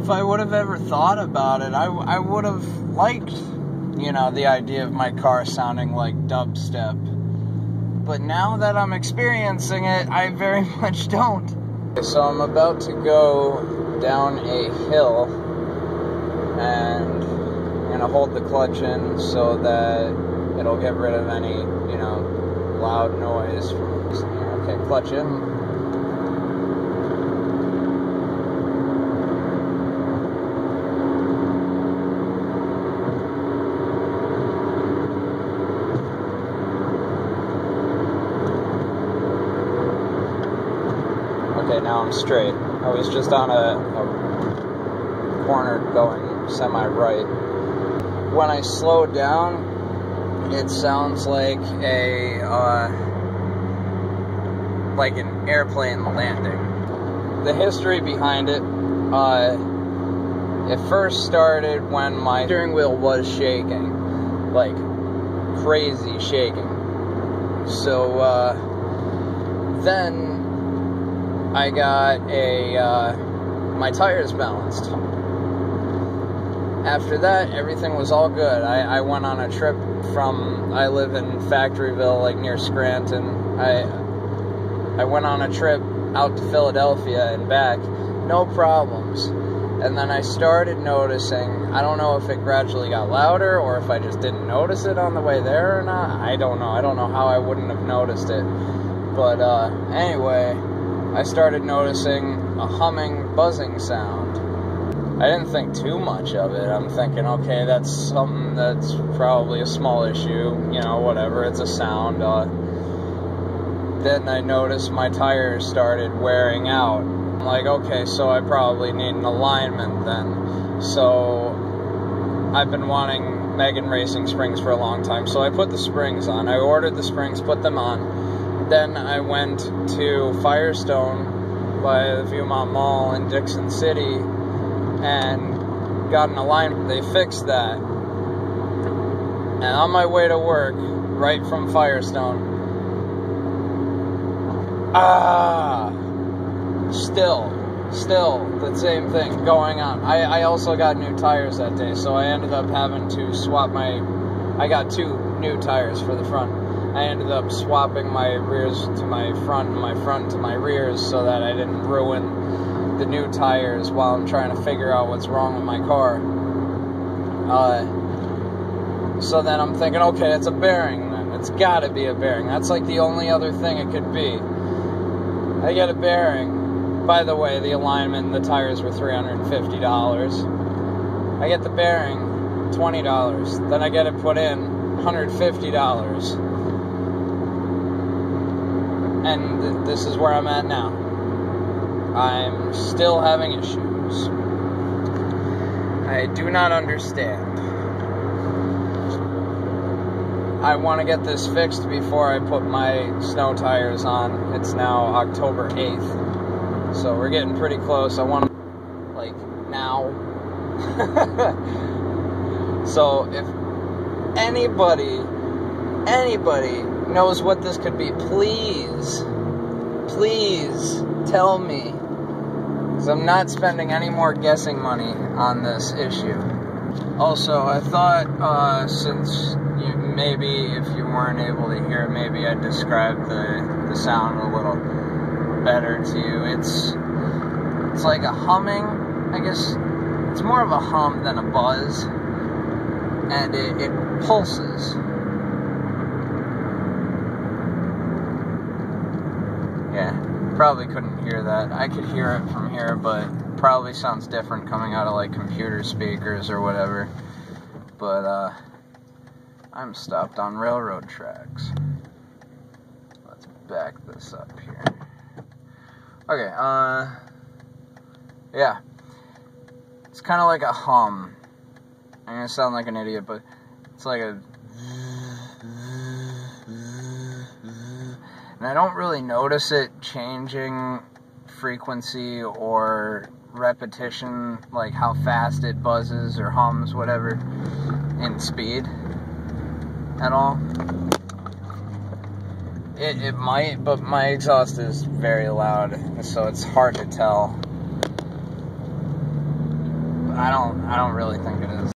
if I would have ever thought about it, I would have liked, you know, the idea of my car sounding like dubstep. But now that I'm experiencing it, I very much don't. So I'm about to go down a hill, and I'm gonna hold the clutch in so that it'll get rid of any, you know, loud noise from, okay, clutch in. Okay, now I'm straight. I was just on a corner going semi-right. When I slow down, it sounds like like an airplane landing. The history behind it, it first started when my steering wheel was shaking, like crazy shaking. So then I got my tires balanced. After that, everything was all good. I went on a trip I live in Factoryville, like near Scranton. I went on a trip out to Philadelphia and back, no problems. And then I started noticing, I don't know if it gradually got louder or if I just didn't notice it on the way there or not. I don't know how I wouldn't have noticed it. But anyway, I started noticing a humming, buzzing sound. I didn't think too much of it. I'm thinking, okay, that's something that's probably a small issue, you know, whatever, it's a sound. Then I noticed my tires started wearing out. I'm like, okay, so I probably need an alignment then. So I've been wanting Megan Racing springs for a long time, so I put the springs on. I ordered the springs, put them on. Then I went to Firestone by the Viewmont Mall in Dixon City and got an alignment. They fixed that. And on my way to work, right from Firestone, still the same thing going on. I also got new tires that day, so I ended up having to swap I got 2 new tires for the front. I ended up swapping my rears to my front and my front to my rears so that I didn't ruin the new tires while I'm trying to figure out what's wrong with my car. So then I'm thinking, okay, it's a bearing then. It's gotta be a bearing. That's like the only other thing it could be. I get a bearing. By the way, the alignment and the tires were $350. I get the bearing, $20. Then I get it put in, $150. And this is where I'm at now. I'm still having issues. I do not understand. I want to get this fixed before I put my snow tires on. It's now October 8th. So we're getting pretty close. I want to, like, now. So if anybody knows what this could be, please tell me, because I'm not spending any more guessing money on this issue. Also, I thought since maybe if you weren't able to hear it, maybe I'd describe the sound a little better to you. It's like a humming, I guess. It's more of a hum than a buzz, and it pulses. Yeah, probably couldn't hear that. I could hear it from here, but probably sounds different coming out of like computer speakers or whatever. But I'm stopped on railroad tracks. Let's back this up here. Okay, yeah. It's kind of like a hum. I'm gonna sound like an idiot, but it's like a... And I don't really notice it changing frequency or repetition, like how fast it buzzes or hums, whatever, in speed at all. It might, but my exhaust is very loud, so it's hard to tell. I don't really think it is.